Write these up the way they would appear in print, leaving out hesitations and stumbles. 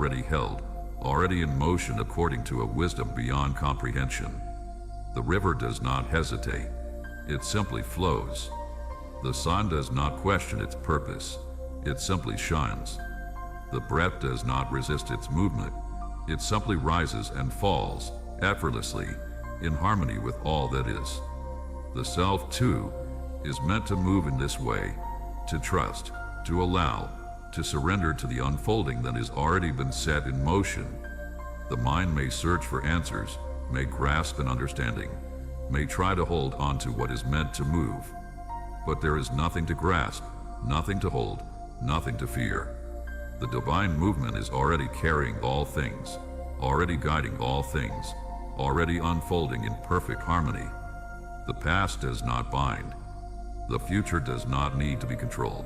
already held, already in motion according to a wisdom beyond comprehension. The river does not hesitate, it simply flows. The sun does not question its purpose, it simply shines. The breath does not resist its movement, it simply rises and falls, effortlessly, in harmony with all that is. The self, too, is meant to move in this way, to trust, to allow, to surrender to the unfolding that has already been set in motion. The mind may search for answers, may grasp an understanding, may try to hold on to what is meant to move. But there is nothing to grasp, nothing to hold, nothing to fear. The divine movement is already carrying all things, already guiding all things, already unfolding in perfect harmony. The past does not bind. The future does not need to be controlled.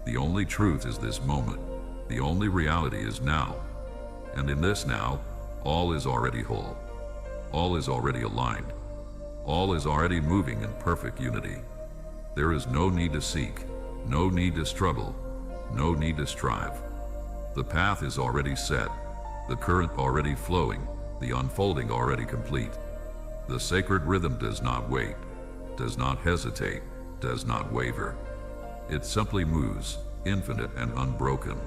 The only truth is this moment. The only reality is now. And in this now, all is already whole. All is already aligned. All is already moving in perfect unity. There is no need to seek, no need to struggle, no need to strive. The path is already set, the current already flowing, the unfolding already complete. The sacred rhythm does not wait, does not hesitate, does not waver. It simply moves, infinite and unbroken,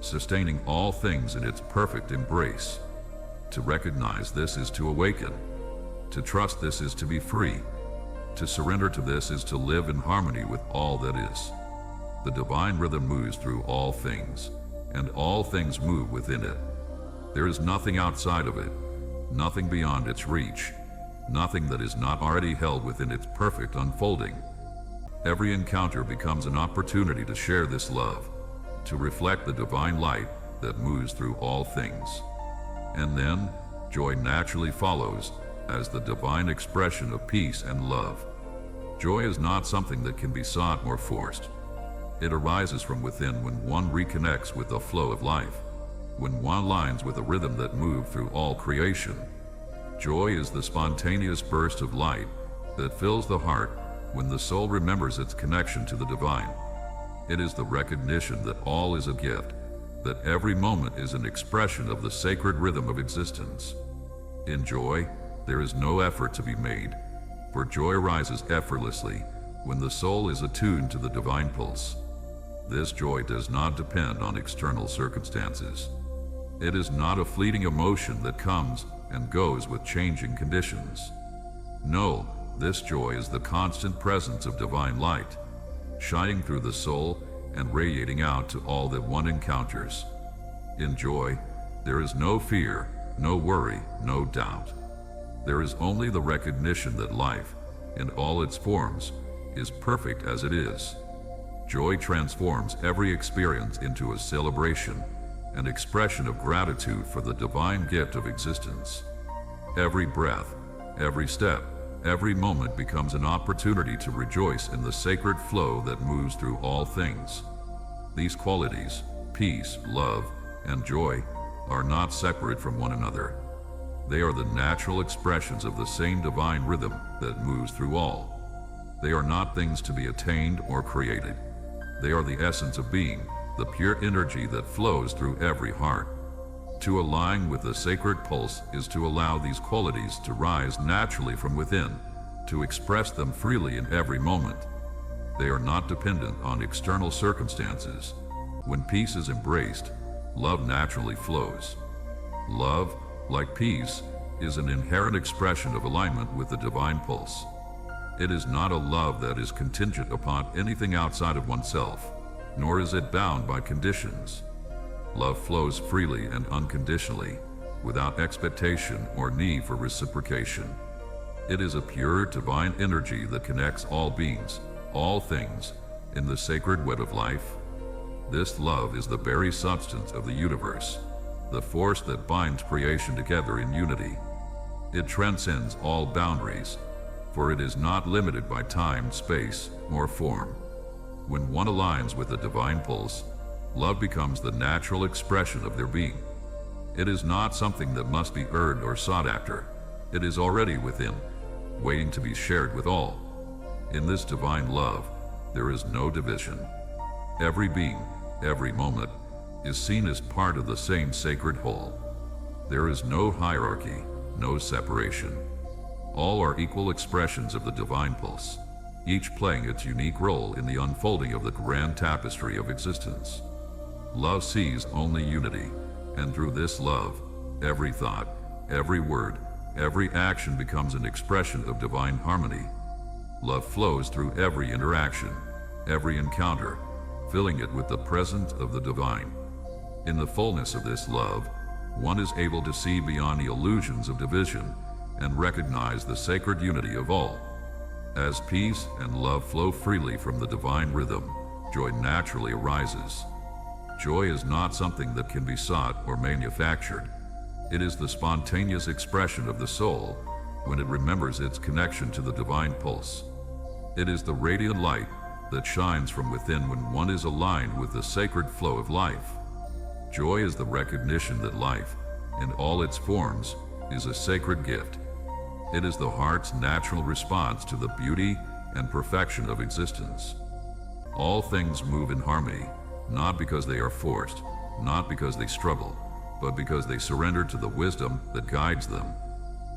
sustaining all things in its perfect embrace. To recognize this is to awaken. To trust this is to be free. To surrender to this is to live in harmony with all that is. The divine rhythm moves through all things, and all things move within it. There is nothing outside of it, nothing beyond its reach, nothing that is not already held within its perfect unfolding. Every encounter becomes an opportunity to share this love, to reflect the divine light that moves through all things. And then, joy naturally follows as the divine expression of peace and love. Joy is not something that can be sought or forced. It arises from within when one reconnects with the flow of life, when one aligns with a rhythm that moves through all creation. Joy is the spontaneous burst of light that fills the heart when the soul remembers its connection to the divine. It is the recognition that all is a gift, that every moment is an expression of the sacred rhythm of existence. In joy, there is no effort to be made, for joy arises effortlessly when the soul is attuned to the divine pulse. This joy does not depend on external circumstances. It is not a fleeting emotion that comes and goes with changing conditions. No, this joy is the constant presence of divine light, shining through the soul and radiating out to all that one encounters. In joy, there is no fear, no worry, no doubt. There is only the recognition that life, in all its forms, is perfect as it is. Joy transforms every experience into a celebration, an expression of gratitude for the divine gift of existence. Every breath, every step, every moment becomes an opportunity to rejoice in the sacred flow that moves through all things. These qualities, peace, love, and joy, are not separate from one another. They are the natural expressions of the same divine rhythm that moves through all. They are not things to be attained or created. They are the essence of being, the pure energy that flows through every heart. To align with the sacred pulse is to allow these qualities to rise naturally from within, to express them freely in every moment. They are not dependent on external circumstances. When peace is embraced, love naturally flows. Love, like peace, is an inherent expression of alignment with the divine pulse. It is not a love that is contingent upon anything outside of oneself, nor is it bound by conditions. Love flows freely and unconditionally, without expectation or need for reciprocation. It is a pure divine energy that connects all beings, all things, in the sacred web of life. This love is the very substance of the universe, the force that binds creation together in unity. It transcends all boundaries, for it is not limited by time, space, or form. When one aligns with the divine pulse, love becomes the natural expression of their being. It is not something that must be earned or sought after. It is already within, waiting to be shared with all. In this divine love, there is no division. Every being, every moment, is seen as part of the same sacred whole. There is no hierarchy, no separation. All are equal expressions of the divine pulse, each playing its unique role in the unfolding of the grand tapestry of existence. Love sees only unity, and through this love, every thought, every word, every action becomes an expression of divine harmony. Love flows through every interaction, every encounter, filling it with the presence of the divine. In the fullness of this love, one is able to see beyond the illusions of division and recognize the sacred unity of all. As peace and love flow freely from the divine rhythm, joy naturally arises. Joy is not something that can be sought or manufactured. It is the spontaneous expression of the soul when it remembers its connection to the divine pulse. It is the radiant light that shines from within when one is aligned with the sacred flow of life. Joy is the recognition that life, in all its forms, is a sacred gift. It is the heart's natural response to the beauty and perfection of existence. All things move in harmony, not because they are forced, not because they struggle, but because they surrender to the wisdom that guides them.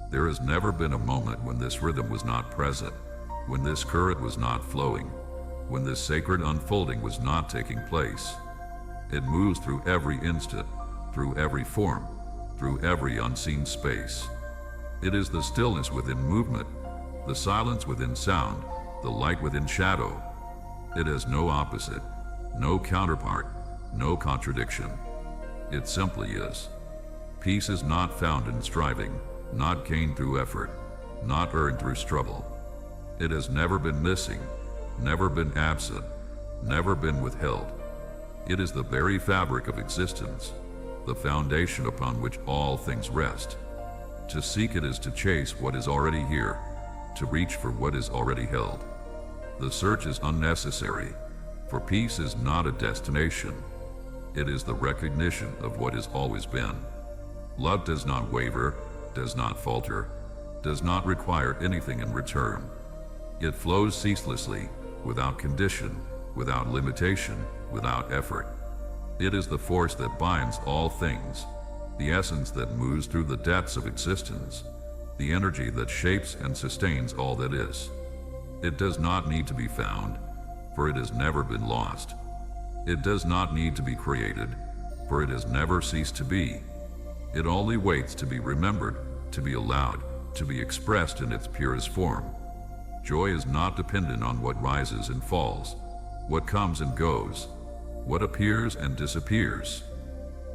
There has never been a moment when this rhythm was not present, when this current was not flowing, when this sacred unfolding was not taking place. It moves through every instant, through every form, through every unseen space. It is the stillness within movement, the silence within sound, the light within shadow. It has no opposite, no counterpart, no contradiction. It simply is. Peace is not found in striving, not gained through effort, not earned through struggle. It has never been missing, never been absent, never been withheld. It is the very fabric of existence, the foundation upon which all things rest. To seek it is to chase what is already here, to reach for what is already held. The search is unnecessary, for peace is not a destination. It is the recognition of what has always been. Love does not waver, does not falter, does not require anything in return. It flows ceaselessly, without condition, without limitation, without effort. It is the force that binds all things, the essence that moves through the depths of existence, the energy that shapes and sustains all that is. It does not need to be found, for it has never been lost. It does not need to be created, for it has never ceased to be. It only waits to be remembered, to be allowed, to be expressed in its purest form. Joy is not dependent on what rises and falls, what comes and goes, what appears and disappears.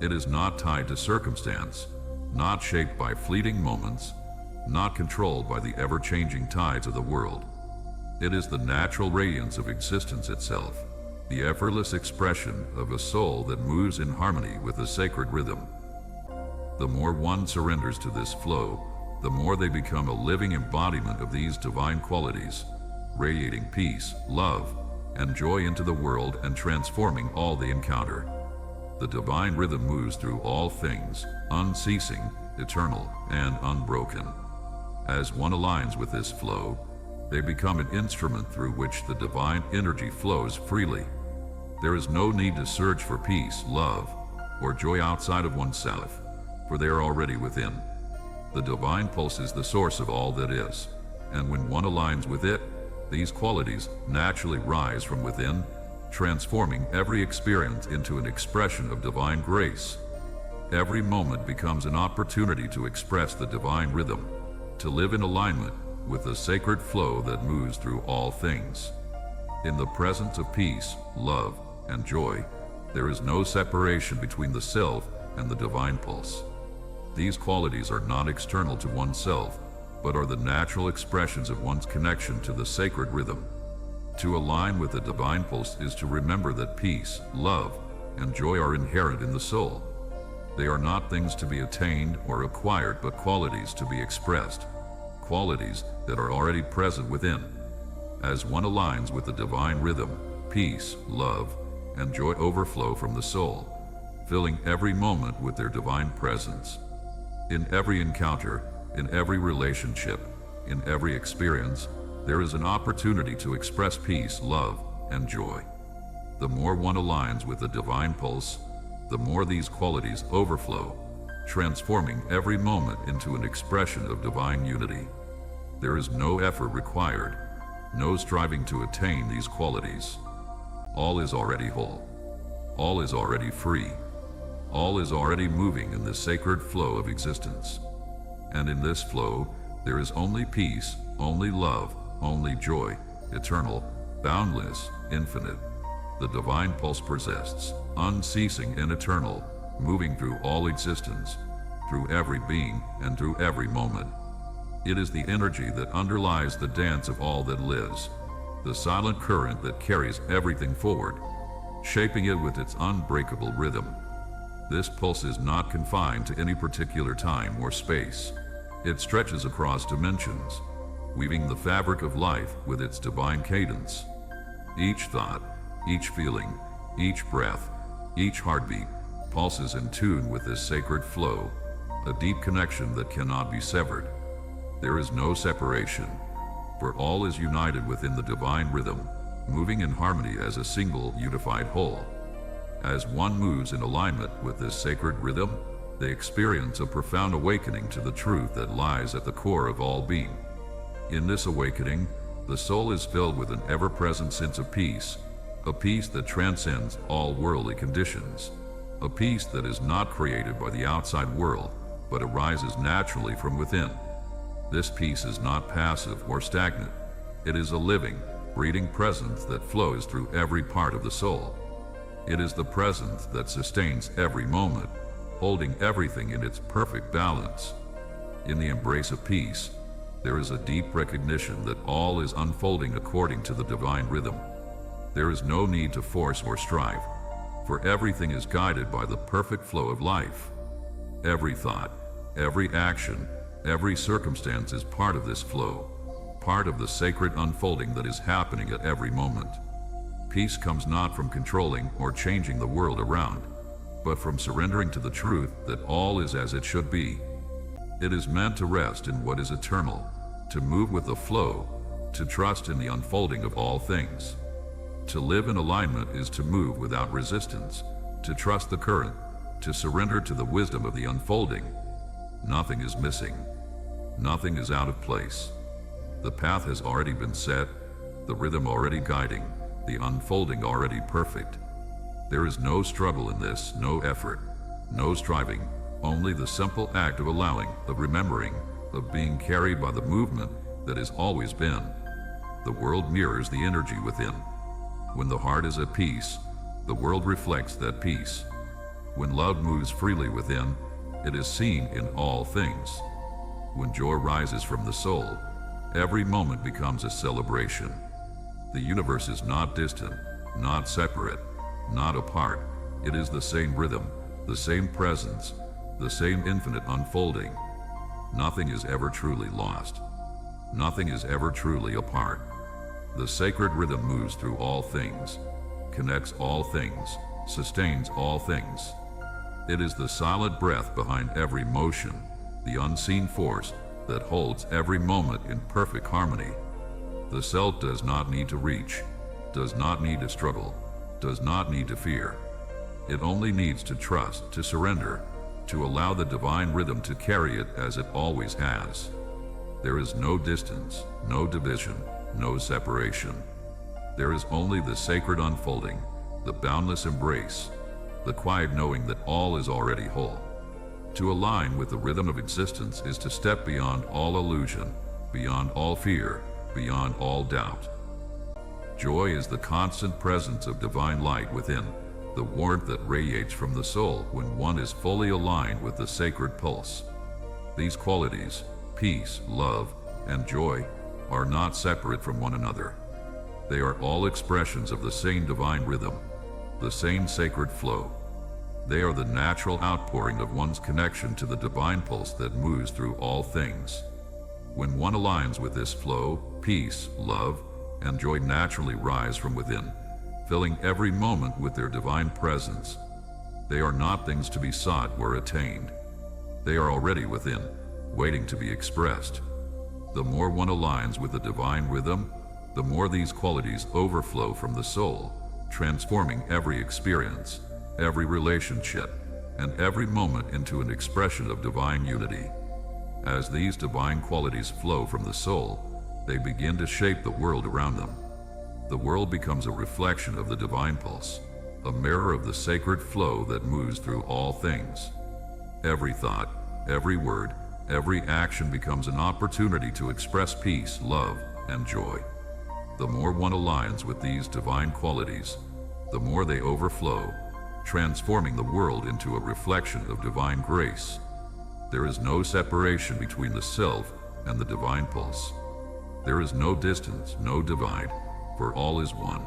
It is not tied to circumstance, not shaped by fleeting moments, not controlled by the ever-changing tides of the world. It is the natural radiance of existence itself, the effortless expression of a soul that moves in harmony with the sacred rhythm. The more one surrenders to this flow, the more they become a living embodiment of these divine qualities, radiating peace, love, and joy into the world and transforming all they encounter. The divine rhythm moves through all things, unceasing, eternal, and unbroken. As one aligns with this flow, they become an instrument through which the divine energy flows freely. There is no need to search for peace, love, or joy outside of oneself, for they are already within. The divine pulse is the source of all that is, and when one aligns with it, these qualities naturally rise from within, transforming every experience into an expression of divine grace. Every moment becomes an opportunity to express the divine rhythm, to live in alignment with the sacred flow that moves through all things. In the presence of peace, love, and joy, there is no separation between the self and the divine pulse. These qualities are not external to oneself, but are the natural expressions of one's connection to the sacred rhythm. To align with the divine pulse is to remember that peace, love, and joy are inherent in the soul. They are not things to be attained or acquired, but qualities to be expressed, qualities that are already present within. As one aligns with the divine rhythm, peace, love, and joy overflow from the soul, filling every moment with their divine presence. In every encounter, in every relationship, in every experience, there is an opportunity to express peace, love, and joy. The more one aligns with the divine pulse, the more these qualities overflow, transforming every moment into an expression of divine unity. There is no effort required, no striving to attain these qualities. All is already whole. All is already free. All is already moving in the sacred flow of existence. And in this flow, there is only peace, only love, only joy, eternal, boundless, infinite. The divine pulse persists, unceasing and eternal, moving through all existence, through every being and through every moment. It is the energy that underlies the dance of all that lives, the silent current that carries everything forward, shaping it with its unbreakable rhythm. This pulse is not confined to any particular time or space. It stretches across dimensions, weaving the fabric of life with its divine cadence. Each thought, each feeling, each breath, each heartbeat pulses in tune with this sacred flow, a deep connection that cannot be severed. There is no separation, for all is united within the divine rhythm, moving in harmony as a single unified whole. As one moves in alignment with this sacred rhythm, they experience a profound awakening to the truth that lies at the core of all being. In this awakening, the soul is filled with an ever-present sense of peace, a peace that transcends all worldly conditions, a peace that is not created by the outside world, but arises naturally from within. This peace is not passive or stagnant. It is a living, breathing presence that flows through every part of the soul. It is the presence that sustains every moment, holding everything in its perfect balance. In the embrace of peace, there is a deep recognition that all is unfolding according to the divine rhythm. There is no need to force or strive, for everything is guided by the perfect flow of life. Every thought, every action, every circumstance is part of this flow, part of the sacred unfolding that is happening at every moment. Peace comes not from controlling or changing the world around, but from surrendering to the truth that all is as it should be. It is meant to rest in what is eternal, to move with the flow, to trust in the unfolding of all things. To live in alignment is to move without resistance, to trust the current, to surrender to the wisdom of the unfolding. Nothing is missing. Nothing is out of place. The path has already been set, the rhythm already guiding, the unfolding already perfect. There is no struggle in this, no effort, no striving, only the simple act of allowing, of remembering, of being carried by the movement that has always been. The world mirrors the energy within. When the heart is at peace, the world reflects that peace. When love moves freely within, it is seen in all things. When joy rises from the soul, every moment becomes a celebration. The universe is not distant, not separate, not apart. It is the same rhythm, the same presence, the same infinite unfolding. Nothing is ever truly lost. Nothing is ever truly apart. The sacred rhythm moves through all things, connects all things, sustains all things. It is the silent breath behind every motion, the unseen force that holds every moment in perfect harmony. The self does not need to reach, does not need to struggle, does not need to fear. It only needs to trust, to surrender, to allow the divine rhythm to carry it as it always has. There is no distance, no division, no separation. There is only the sacred unfolding, the boundless embrace, the quiet knowing that all is already whole. To align with the rhythm of existence is to step beyond all illusion, beyond all fear, beyond all doubt. Joy is the constant presence of divine light within, the warmth that radiates from the soul when one is fully aligned with the sacred pulse. These qualities, peace, love, and joy, are not separate from one another. They are all expressions of the same divine rhythm, the same sacred flow. They are the natural outpouring of one's connection to the divine pulse that moves through all things. When one aligns with this flow, peace, love, and joy naturally rise from within, filling every moment with their divine presence. They are not things to be sought or attained. They are already within, waiting to be expressed. The more one aligns with the divine rhythm, the more these qualities overflow from the soul, transforming every experience, every relationship, and every moment into an expression of divine unity. As these divine qualities flow from the soul, they begin to shape the world around them. The world becomes a reflection of the divine pulse, a mirror of the sacred flow that moves through all things. Every thought, every word, every action becomes an opportunity to express peace, love, and joy. The more one aligns with these divine qualities, the more they overflow, transforming the world into a reflection of divine grace. There is no separation between the self and the divine pulse. There is no distance, no divide, for all is one.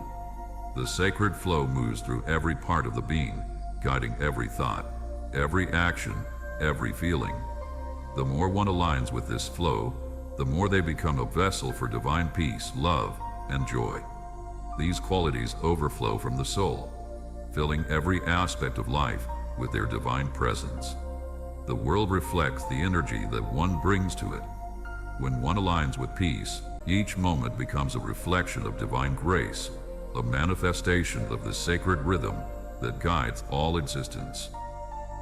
The sacred flow moves through every part of the being, guiding every thought, every action, every feeling. The more one aligns with this flow, the more they become a vessel for divine peace, love, and joy. These qualities overflow from the soul, filling every aspect of life with their divine presence. The world reflects the energy that one brings to it. When one aligns with peace, each moment becomes a reflection of divine grace, a manifestation of the sacred rhythm that guides all existence.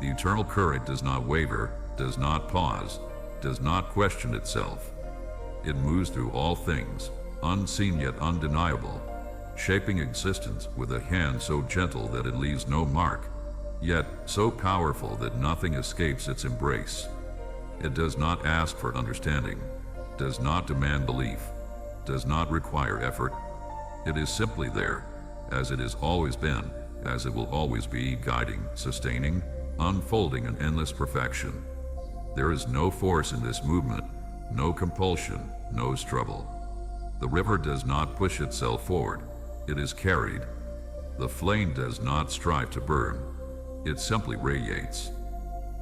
The eternal current does not waver, does not pause, does not question itself. It moves through all things, unseen yet undeniable, shaping existence with a hand so gentle that it leaves no mark, yet so powerful that nothing escapes its embrace. It does not ask for understanding, does not demand belief, does not require effort. It is simply there, as it has always been, as it will always be, guiding, sustaining, unfolding in endless perfection. There is no force in this movement, no compulsion, no struggle. The river does not push itself forward, it is carried. The flame does not strive to burn, it simply radiates.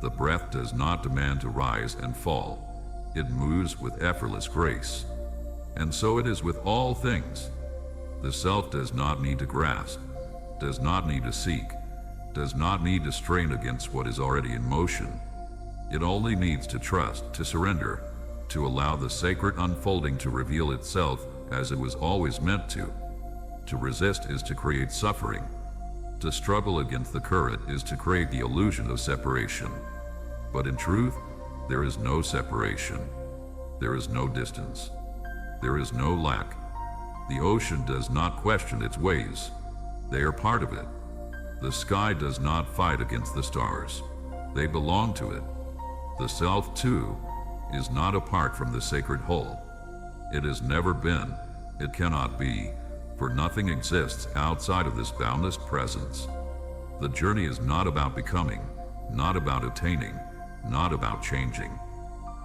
The breath does not demand to rise and fall, it moves with effortless grace. And so it is with all things. The self does not need to grasp, does not need to seek, does not need to strain against what is already in motion. It only needs to trust, to surrender, to allow the sacred unfolding to reveal itself as it was always meant to. To resist is to create suffering. To struggle against the current is to create the illusion of separation. But in truth, there is no separation. There is no distance. There is no lack. The ocean does not question its ways. They are part of it. The sky does not fight against the stars. They belong to it. The self, too, is not apart from the sacred whole. It has never been, it cannot be, for nothing exists outside of this boundless presence. The journey is not about becoming, not about attaining, not about changing.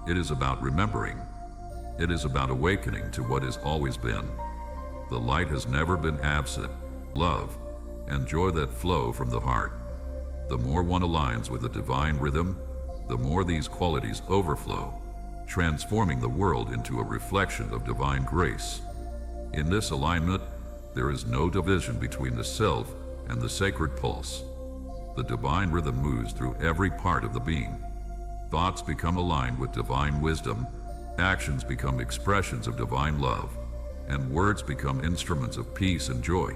It is about remembering. It is about awakening to what has always been. The light has never been absent, love, and joy that flow from the heart. The more one aligns with the divine rhythm, the more these qualities overflow, transforming the world into a reflection of divine grace. In this alignment, there is no division between the self and the sacred pulse. The divine rhythm moves through every part of the being. Thoughts become aligned with divine wisdom, actions become expressions of divine love, and words become instruments of peace and joy.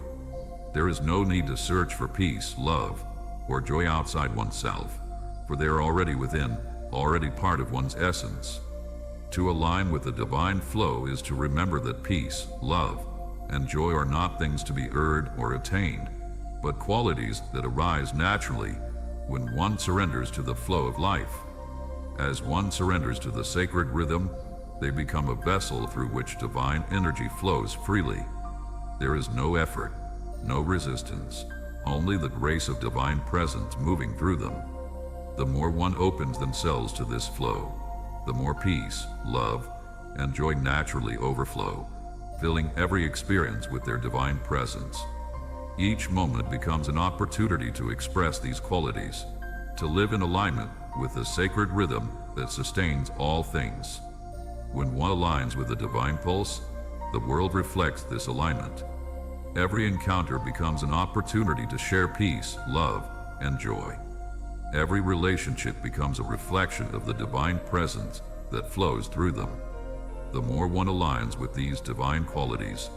There is no need to search for peace, love, or joy outside oneself, for they are already within, already part of one's essence. To align with the divine flow is to remember that peace, love, and joy are not things to be earned or attained, but qualities that arise naturally when one surrenders to the flow of life. As one surrenders to the sacred rhythm, they become a vessel through which divine energy flows freely. There is no effort, no resistance, only the grace of divine presence moving through them. The more one opens themselves to this flow, the more peace, love, and joy naturally overflow, filling every experience with their divine presence. Each moment becomes an opportunity to express these qualities, to live in alignment with the sacred rhythm that sustains all things. When one aligns with the divine pulse, the world reflects this alignment. Every encounter becomes an opportunity to share peace, love, and joy. Every relationship becomes a reflection of the divine presence that flows through them. The more one aligns with these divine qualities,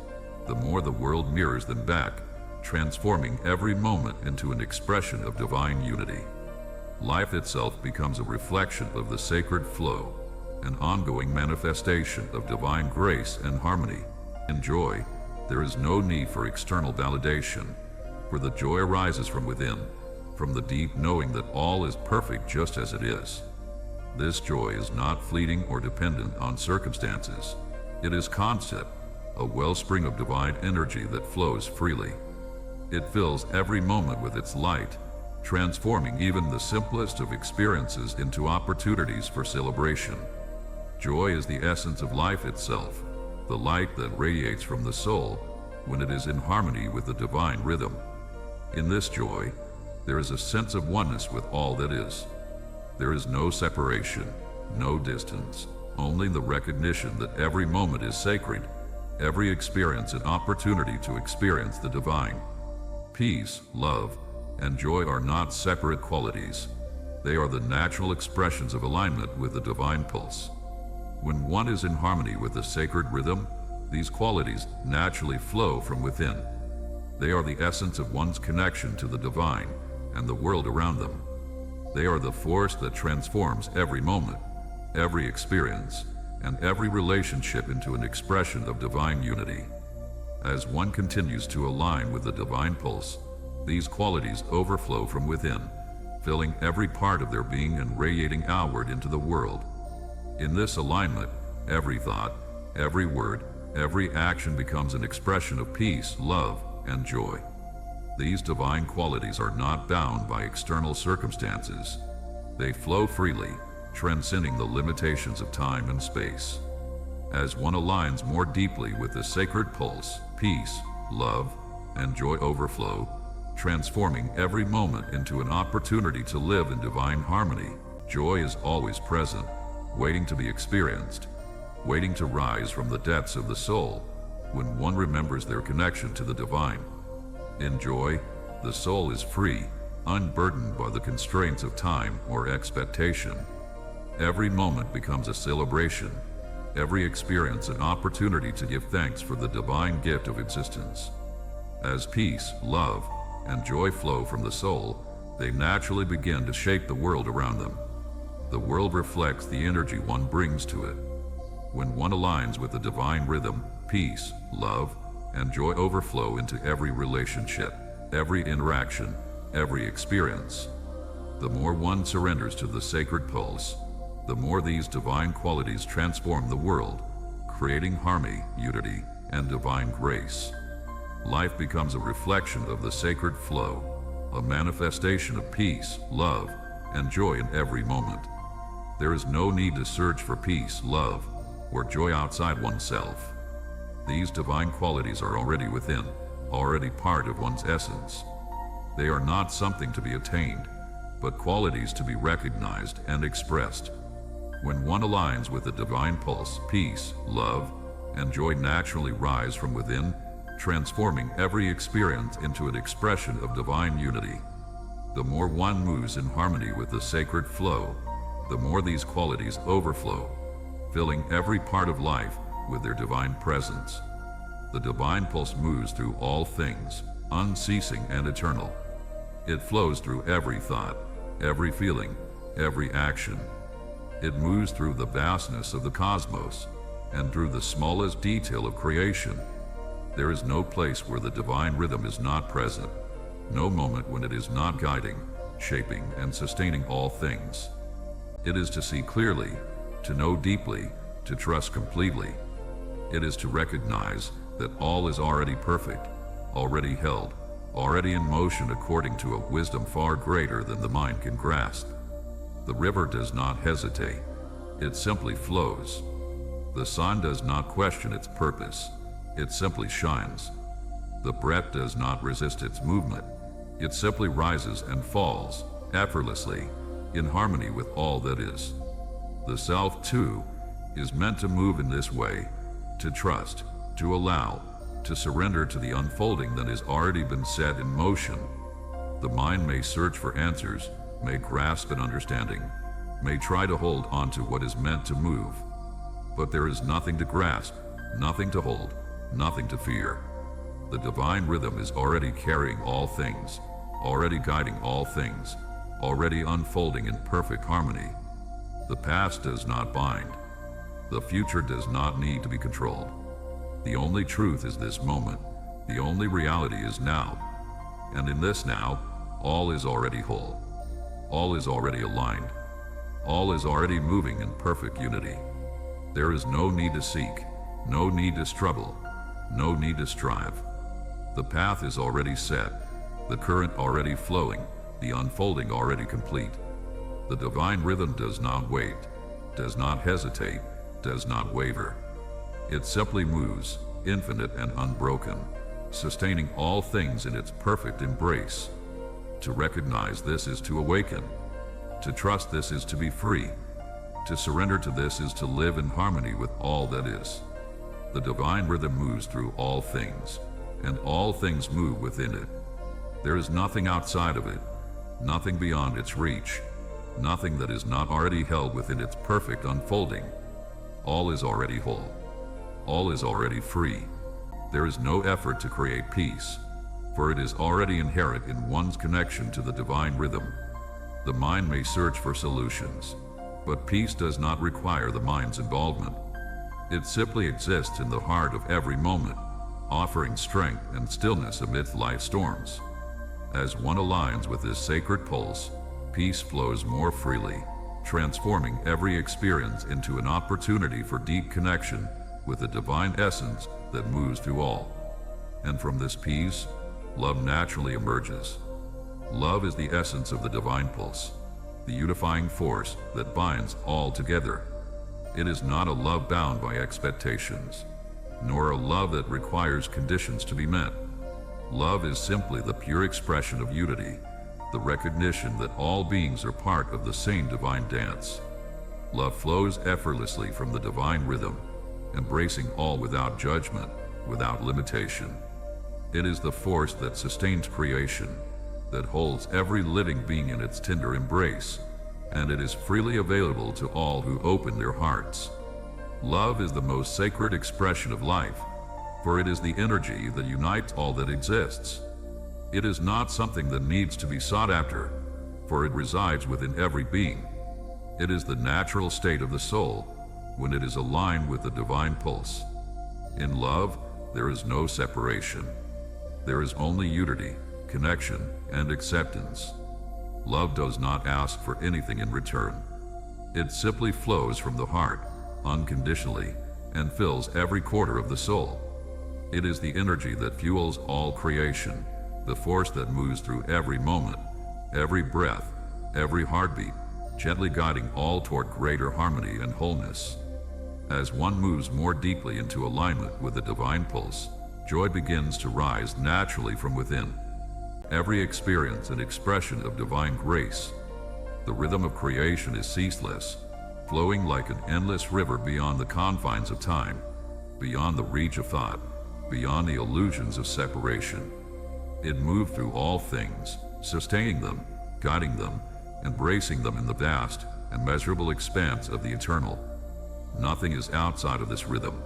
the more the world mirrors them back, transforming every moment into an expression of divine unity. Life itself becomes a reflection of the sacred flow, an ongoing manifestation of divine grace and harmony. In joy, there is no need for external validation, for the joy arises from within, from the deep knowing that all is perfect just as it is. This joy is not fleeting or dependent on circumstances. It is constant, a wellspring of divine energy that flows freely. It fills every moment with its light, transforming even the simplest of experiences into opportunities for celebration. Joy is the essence of life itself, the light that radiates from the soul when it is in harmony with the divine rhythm. In this joy, there is a sense of oneness with all that is. There is no separation, no distance, only the recognition that every moment is sacred, every experience an opportunity to experience the divine. Peace, love, and joy are not separate qualities. They are the natural expressions of alignment with the divine pulse. When one is in harmony with the sacred rhythm, these qualities naturally flow from within. They are the essence of one's connection to the divine and the world around them. They are the force that transforms every moment, every experience, and every relationship into an expression of divine unity. As one continues to align with the divine pulse, these qualities overflow from within, filling every part of their being and radiating outward into the world. In this alignment, every thought, every word, every action becomes an expression of peace, love, and joy. These divine qualities are not bound by external circumstances. They flow freely, transcending the limitations of time and space. As one aligns more deeply with the sacred pulse, peace, love, and joy overflow, transforming every moment into an opportunity to live in divine harmony. Joy is always present, waiting to be experienced, waiting to rise from the depths of the soul when one remembers their connection to the divine. In joy, the soul is free, unburdened by the constraints of time or expectation. Every moment becomes a celebration, every experience an opportunity to give thanks for the divine gift of existence. As peace, love, and joy flow from the soul, they naturally begin to shape the world around them. The world reflects the energy one brings to it. When one aligns with the divine rhythm, peace, love, and joy overflow into every relationship, every interaction, every experience. The more one surrenders to the sacred pulse, the more these divine qualities transform the world, creating harmony, unity, and divine grace. Life becomes a reflection of the sacred flow, a manifestation of peace, love, and joy in every moment. There is no need to search for peace, love, or joy outside oneself. These divine qualities are already within, already part of one's essence. They are not something to be attained, but qualities to be recognized and expressed. When one aligns with the divine pulse, peace, love, and joy naturally rise from within, transforming every experience into an expression of divine unity. The more one moves in harmony with the sacred flow, the more these qualities overflow, filling every part of life with their divine presence. The divine pulse moves through all things, unceasing and eternal. It flows through every thought, every feeling, every action. It moves through the vastness of the cosmos and through the smallest detail of creation. There is no place where the divine rhythm is not present, no moment when it is not guiding, shaping, and sustaining all things. It is to see clearly, to know deeply, to trust completely. It is to recognize that all is already perfect, already held, already in motion according to a wisdom far greater than the mind can grasp. The river does not hesitate, it simply flows. The sun does not question its purpose, it simply shines. The breath does not resist its movement, it simply rises and falls, effortlessly, in harmony with all that is. The self, too, is meant to move in this way, to trust, to allow, to surrender to the unfolding that has already been set in motion. The mind may search for answers, may grasp an understanding, may try to hold on to what is meant to move. But there is nothing to grasp, nothing to hold, nothing to fear. The divine rhythm is already carrying all things, already guiding all things, already unfolding in perfect harmony. The past does not bind. The future does not need to be controlled. The only truth is this moment. The only reality is now. And in this now, all is already whole. All is already aligned. All is already moving in perfect unity. There is no need to seek, no need to struggle, no need to strive. The path is already set, the current already flowing, the unfolding already complete. The divine rhythm does not wait, does not hesitate, does not waver. It simply moves, infinite and unbroken, sustaining all things in its perfect embrace. To recognize this is to awaken. To trust this is to be free. To surrender to this is to live in harmony with all that is. The divine rhythm moves through all things, and all things move within it. There is nothing outside of it, nothing beyond its reach, nothing that is not already held within its perfect unfolding. All is already whole. All is already free. There is no effort to create peace, for it is already inherent in one's connection to the divine rhythm. The mind may search for solutions, but peace does not require the mind's involvement. It simply exists in the heart of every moment, offering strength and stillness amidst life's storms. As one aligns with this sacred pulse, peace flows more freely, transforming every experience into an opportunity for deep connection with the divine essence that moves through all. And from this peace, love naturally emerges. Love is the essence of the divine pulse, the unifying force that binds all together. It is not a love bound by expectations, nor a love that requires conditions to be met. Love is simply the pure expression of unity, the recognition that all beings are part of the same divine dance. Love flows effortlessly from the divine rhythm, embracing all without judgment, without limitation. It is the force that sustains creation, that holds every living being in its tender embrace, and it is freely available to all who open their hearts. Love is the most sacred expression of life, for it is the energy that unites all that exists. It is not something that needs to be sought after, for it resides within every being. It is the natural state of the soul when it is aligned with the divine pulse. In love, there is no separation. There is only unity, connection, and acceptance. Love does not ask for anything in return. It simply flows from the heart, unconditionally, and fills every quarter of the soul. It is the energy that fuels all creation, the force that moves through every moment, every breath, every heartbeat, gently guiding all toward greater harmony and wholeness. As one moves more deeply into alignment with the divine pulse, joy begins to rise naturally from within. Every experience and expression of divine grace. The rhythm of creation is ceaseless, flowing like an endless river beyond the confines of time, beyond the reach of thought, beyond the illusions of separation. It moved through all things, sustaining them, guiding them, embracing them in the vast, immeasurable expanse of the eternal. Nothing is outside of this rhythm.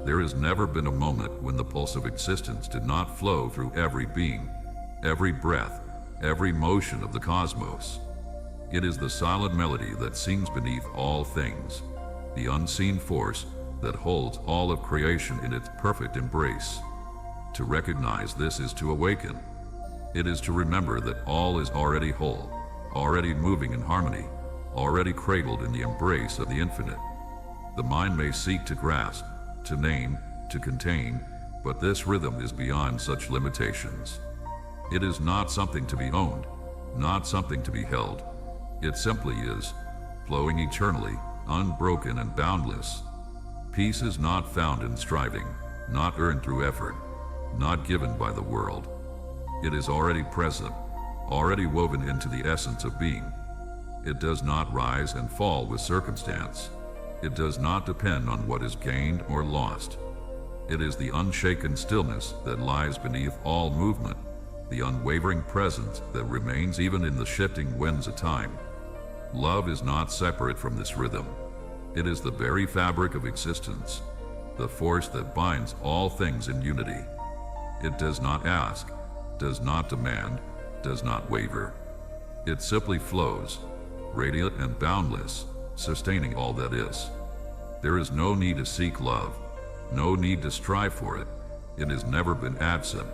There has never been a moment when the pulse of existence did not flow through every being, every breath, every motion of the cosmos. It is the silent melody that sings beneath all things, the unseen force that holds all of creation in its perfect embrace. To recognize this is to awaken. It is to remember that all is already whole, already moving in harmony, already cradled in the embrace of the infinite. The mind may seek to grasp, to name, to contain, but this rhythm is beyond such limitations. It is not something to be owned, not something to be held. It simply is, flowing eternally, unbroken and boundless. Peace is not found in striving, not earned through effort, not given by the world. It is already present, already woven into the essence of being. It does not rise and fall with circumstance. It does not depend on what is gained or lost. It is the unshaken stillness that lies beneath all movement, the unwavering presence that remains even in the shifting winds of time. Love is not separate from this rhythm. It is the very fabric of existence, the force that binds all things in unity. It does not ask, does not demand, does not waver. It simply flows, radiant and boundless, sustaining all that is. There is no need to seek love, no need to strive for it. It has never been absent.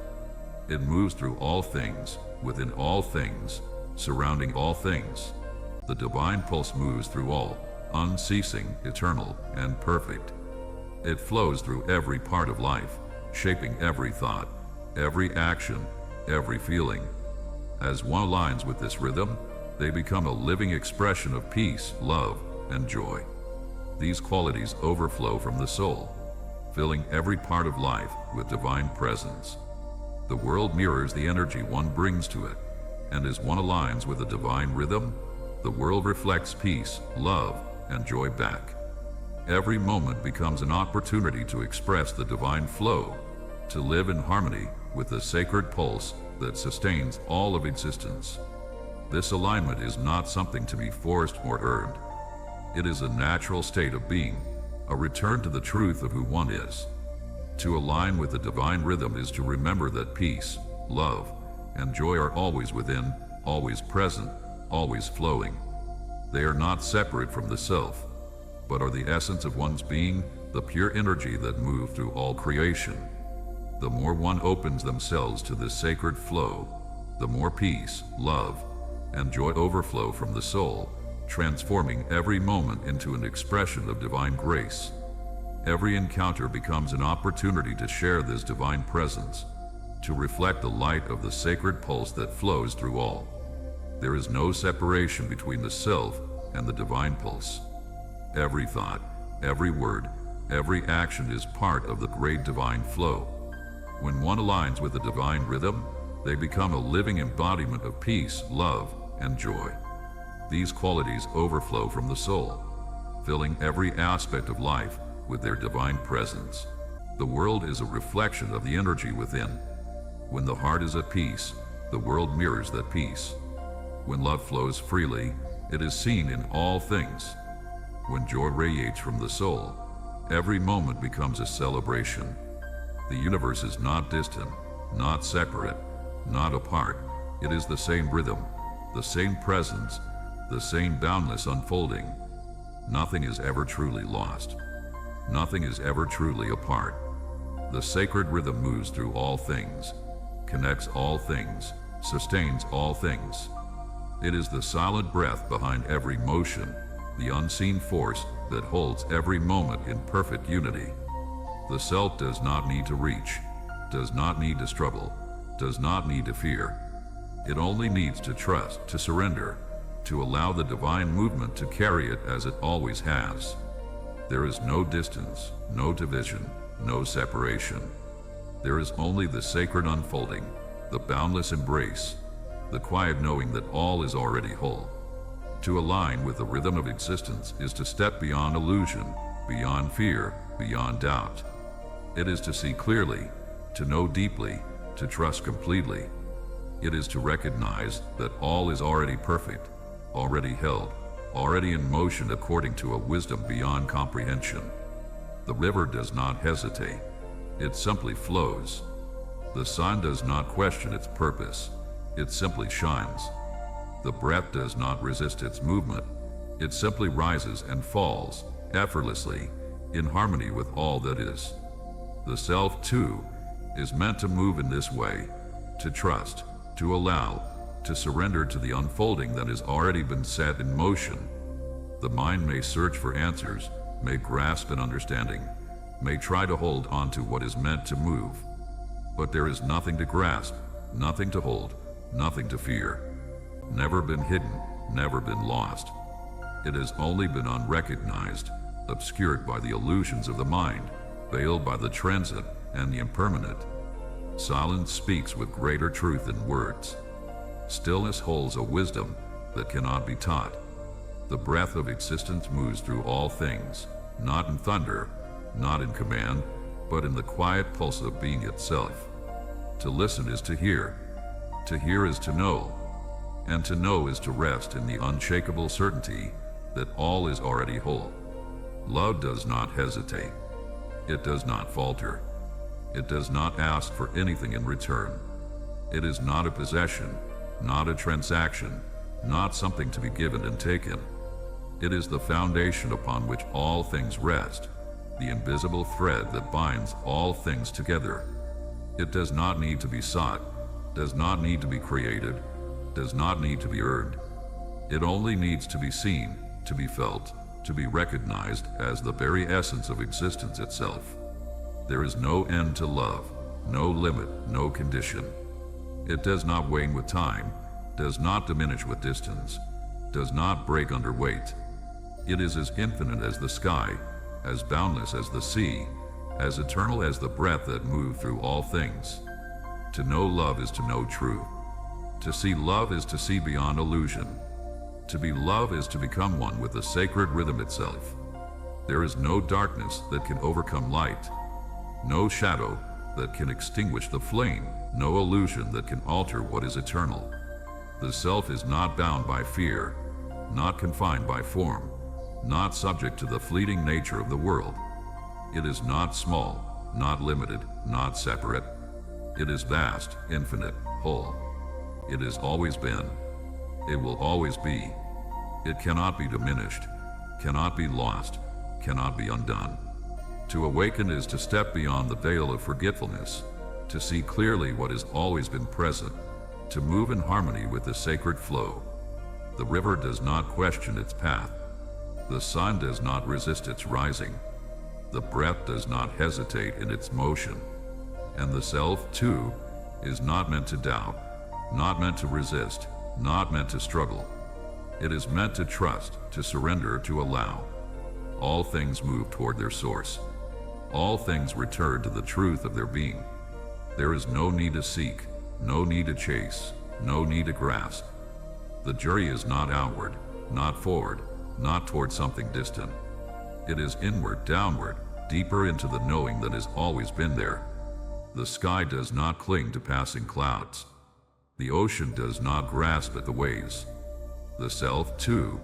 It moves through all things, within all things, surrounding all things. The divine pulse moves through all, unceasing, eternal, and perfect. It flows through every part of life, shaping every thought, every action, every feeling. As one aligns with this rhythm, they become a living expression of peace, love, and joy. These qualities overflow from the soul, filling every part of life with divine presence. The world mirrors the energy one brings to it, and as one aligns with a divine rhythm, the world reflects peace, love, and joy back. Every moment becomes an opportunity to express the divine flow, to live in harmony with the sacred pulse that sustains all of existence. This alignment is not something to be forced or earned. It is a natural state of being, a return to the truth of who one is. To align with the divine rhythm is to remember that peace, love, and joy are always within, always present, always flowing. They are not separate from the self, but are the essence of one's being, the pure energy that moves through all creation. The more one opens themselves to this sacred flow, the more peace, love, and joy overflow from the soul, transforming every moment into an expression of divine grace. Every encounter becomes an opportunity to share this divine presence, to reflect the light of the sacred pulse that flows through all. There is no separation between the self and the divine pulse. Every thought, every word, every action is part of the great divine flow. When one aligns with the divine rhythm, they become a living embodiment of peace, love, and joy. These qualities overflow from the soul, filling every aspect of life with their divine presence. The world is a reflection of the energy within. When the heart is at peace, the world mirrors that peace. When love flows freely, it is seen in all things. When joy radiates from the soul, every moment becomes a celebration. The universe is not distant, not separate, not apart. It is the same rhythm, the same presence, the same boundless unfolding. Nothing is ever truly lost. Nothing is ever truly apart. The sacred rhythm moves through all things, connects all things, sustains all things. It is the silent breath behind every motion, the unseen force that holds every moment in perfect unity. The self does not need to reach, does not need to struggle, does not need to fear. It only needs to trust, to surrender, to allow the divine movement to carry it as it always has. There is no distance, no division, no separation. There is only the sacred unfolding, the boundless embrace, the quiet knowing that all is already whole. To align with the rhythm of existence is to step beyond illusion, beyond fear, beyond doubt. It is to see clearly, to know deeply, to trust completely. It is to recognize that all is already perfect, already held, already in motion according to a wisdom beyond comprehension. The river does not hesitate. It simply flows. The sun does not question its purpose. It simply shines. The breath does not resist its movement. It simply rises and falls, effortlessly, in harmony with all that is. The self, too, is meant to move in this way, to trust, to allow, to surrender to the unfolding that has already been set in motion. The mind may search for answers, may grasp an understanding, may try to hold on to what is meant to move. But there is nothing to grasp, nothing to hold, nothing to fear. Never been hidden, never been lost. It has only been unrecognized, obscured by the illusions of the mind, veiled by the transient and the impermanent. Silence speaks with greater truth than words. Stillness holds a wisdom that cannot be taught. The breath of existence moves through all things, not in thunder, not in command, but in the quiet pulse of being itself. To listen is to hear is to know, and to know is to rest in the unshakable certainty that all is already whole. Love does not hesitate. It does not falter. It does not ask for anything in return. It is not a possession, not a transaction, not something to be given and taken. It is the foundation upon which all things rest, the invisible thread that binds all things together. It does not need to be sought, does not need to be created, does not need to be earned. It only needs to be seen, to be felt, to be recognized as the very essence of existence itself. There is no end to love, no limit, no condition. It does not wane with time, does not diminish with distance, does not break under weight. It is as infinite as the sky, as boundless as the sea, as eternal as the breath that moves through all things. To know love is to know truth. To see love is to see beyond illusion. To be love is to become one with the sacred rhythm itself. There is no darkness that can overcome light, no shadow that can extinguish the flame, no illusion that can alter what is eternal. The self is not bound by fear, not confined by form, not subject to the fleeting nature of the world. It is not small, not limited, not separate. It is vast, infinite, whole. It has always been. It will always be. It cannot be diminished, cannot be lost, cannot be undone. To awaken is to step beyond the veil of forgetfulness, to see clearly what has always been present, to move in harmony with the sacred flow. The river does not question its path. The sun does not resist its rising. The breath does not hesitate in its motion. And the self, too, is not meant to doubt, not meant to resist, not meant to struggle. It is meant to trust, to surrender, to allow. All things move toward their source. All things return to the truth of their being. There is no need to seek, no need to chase, no need to grasp. The journey is not outward, not forward, not toward something distant. It is inward, downward, deeper into the knowing that has always been there. The sky does not cling to passing clouds. The ocean does not grasp at the waves. The self, too,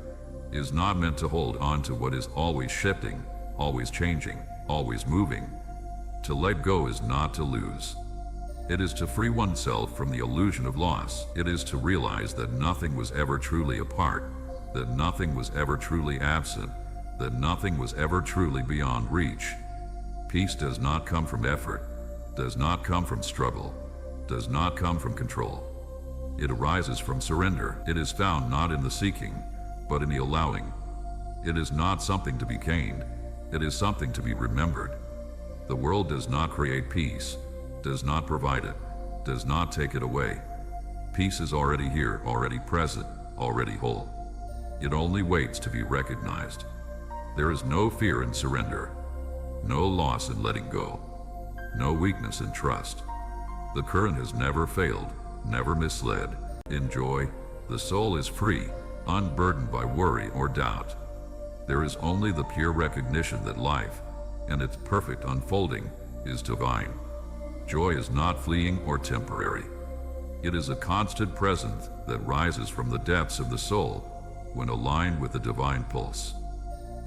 is not meant to hold on to what is always shifting, always changing, always moving. To let go is not to lose. It is to free oneself from the illusion of loss. It is to realize that nothing was ever truly apart, that nothing was ever truly absent, that nothing was ever truly beyond reach. Peace does not come from effort, does not come from struggle, does not come from control. It arises from surrender. It is found not in the seeking, but in the allowing. It is not something to be gained, it is something to be remembered. The world does not create peace, does not provide it, does not take it away. Peace is already here, already present, already whole. It only waits to be recognized. There is no fear in surrender, no loss in letting go, no weakness in trust. The current has never failed, never misled. In joy, the soul is free, unburdened by worry or doubt. There is only the pure recognition that life, and its perfect unfolding, is divine. Joy is not fleeting or temporary. It is a constant presence that rises from the depths of the soul when aligned with the divine pulse.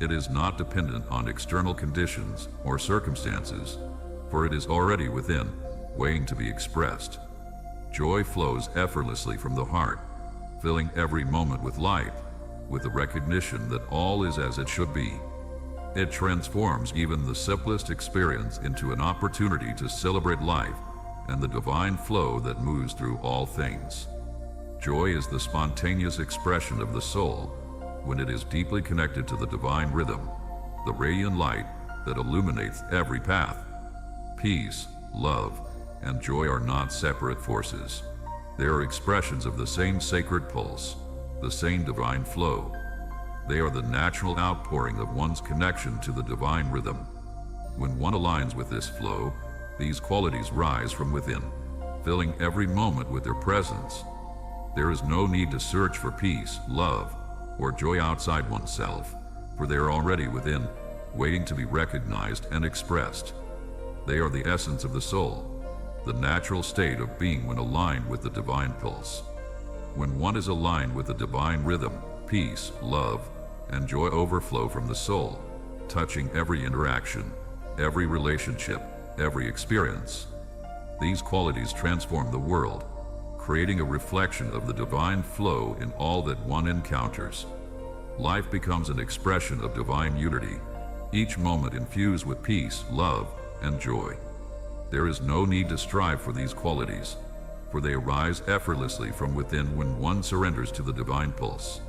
It is not dependent on external conditions or circumstances, for it is already within, waiting to be expressed. Joy flows effortlessly from the heart, filling every moment with light, with the recognition that all is as it should be. It transforms even the simplest experience into an opportunity to celebrate life and the divine flow that moves through all things. Joy is the spontaneous expression of the soul when it is deeply connected to the divine rhythm, the radiant light that illuminates every path. Peace, love, and joy are not separate forces. They are expressions of the same sacred pulse, the same divine flow. They are the natural outpouring of one's connection to the divine rhythm. When one aligns with this flow, these qualities rise from within, filling every moment with their presence. There is no need to search for peace, love, or joy outside oneself, for they are already within, waiting to be recognized and expressed. They are the essence of the soul, the natural state of being when aligned with the divine pulse. When one is aligned with the divine rhythm, peace, love, and joy overflow from the soul, touching every interaction, every relationship, every experience. These qualities transform the world, creating a reflection of the divine flow in all that one encounters. Life becomes an expression of divine unity, each moment infused with peace, love, and joy. There is no need to strive for these qualities, for they arise effortlessly from within when one surrenders to the divine pulse.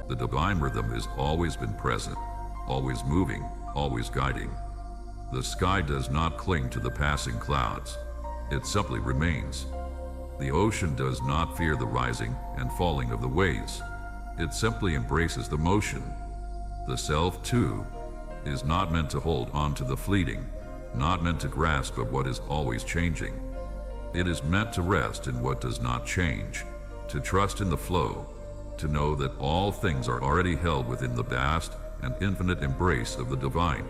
The divine rhythm has always been present, always moving, always guiding. The sky does not cling to the passing clouds. It simply remains. The ocean does not fear the rising and falling of the waves. It simply embraces the motion. The self, too, is not meant to hold on to the fleeting, not meant to grasp at what is always changing. It is meant to rest in what does not change, to trust in the flow, to know that all things are already held within the vast and infinite embrace of the divine.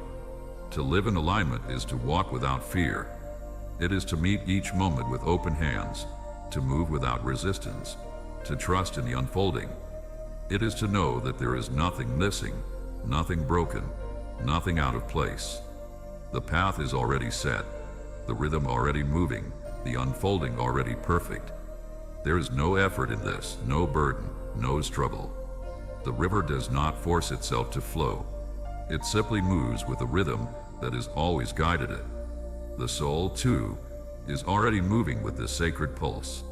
To live in alignment is to walk without fear. It is to meet each moment with open hands, to move without resistance, to trust in the unfolding. It is to know that there is nothing missing, nothing broken, nothing out of place. The path is already set, the rhythm already moving, the unfolding already perfect. There is no effort in this, no burden, no struggle. The river does not force itself to flow. It simply moves with a rhythm that has always guided it. The soul, too, is already moving with this sacred pulse.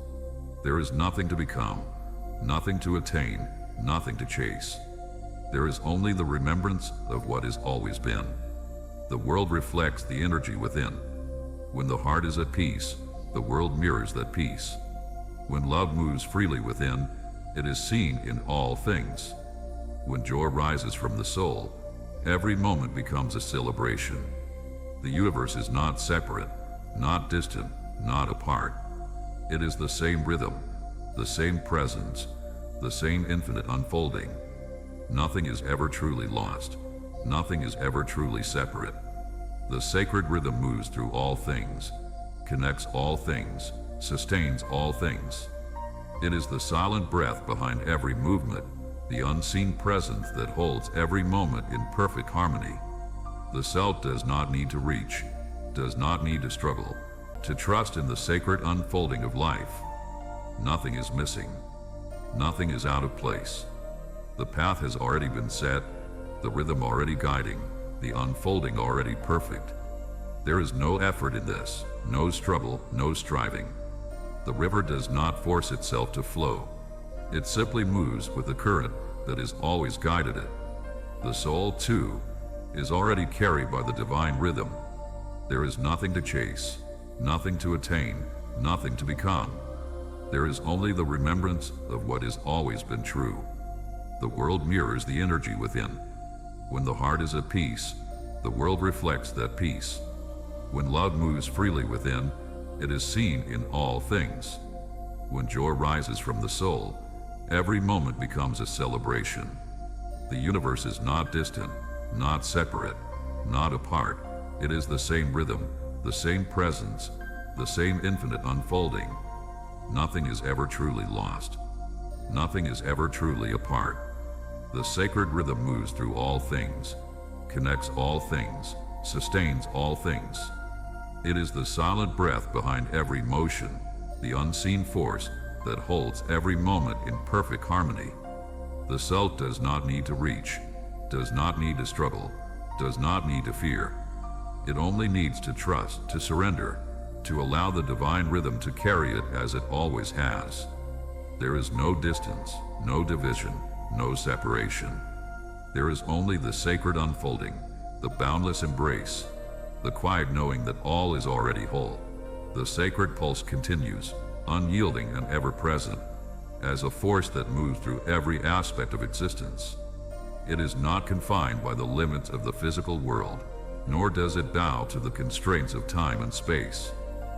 There is nothing to become, nothing to attain, nothing to chase. There is only the remembrance of what has always been. The world reflects the energy within. When the heart is at peace, the world mirrors that peace. When love moves freely within, it is seen in all things. When joy rises from the soul, every moment becomes a celebration. The universe is not separate, not distant, not apart. It is the same rhythm, the same presence, the same infinite unfolding. Nothing is ever truly lost. Nothing is ever truly separate. The sacred rhythm moves through all things, connects all things, sustains all things. It is the silent breath behind every movement, the unseen presence that holds every moment in perfect harmony. The self does not need to reach, does not need to struggle, to trust in the sacred unfolding of life. Nothing is missing. Nothing is out of place. The path has already been set, the rhythm already guiding, the unfolding already perfect. There is no effort in this, no struggle, no striving. The river does not force itself to flow. It simply moves with the current that has always guided it. The soul, too, is already carried by the divine rhythm. There is nothing to chase, nothing to attain, nothing to become. There is only the remembrance of what has always been true. The world mirrors the energy within. When the heart is at peace, the world reflects that peace. When love moves freely within, it is seen in all things. When joy rises from the soul, every moment becomes a celebration. The universe is not distant, not separate, not apart. It is the same rhythm, the same presence, the same infinite unfolding. Nothing is ever truly lost. Nothing is ever truly apart. The sacred rhythm moves through all things, connects all things, sustains all things. It is the silent breath behind every motion, the unseen force that holds every moment in perfect harmony. The self does not need to reach, does not need to struggle, does not need to fear. It only needs to trust, to surrender, to allow the divine rhythm to carry it as it always has. There is no distance, no division, no separation. There is only the sacred unfolding, the boundless embrace, the quiet knowing that all is already whole. The sacred pulse continues, unyielding and ever present, as a force that moves through every aspect of existence. It is not confined by the limits of the physical world, nor does it bow to the constraints of time and space.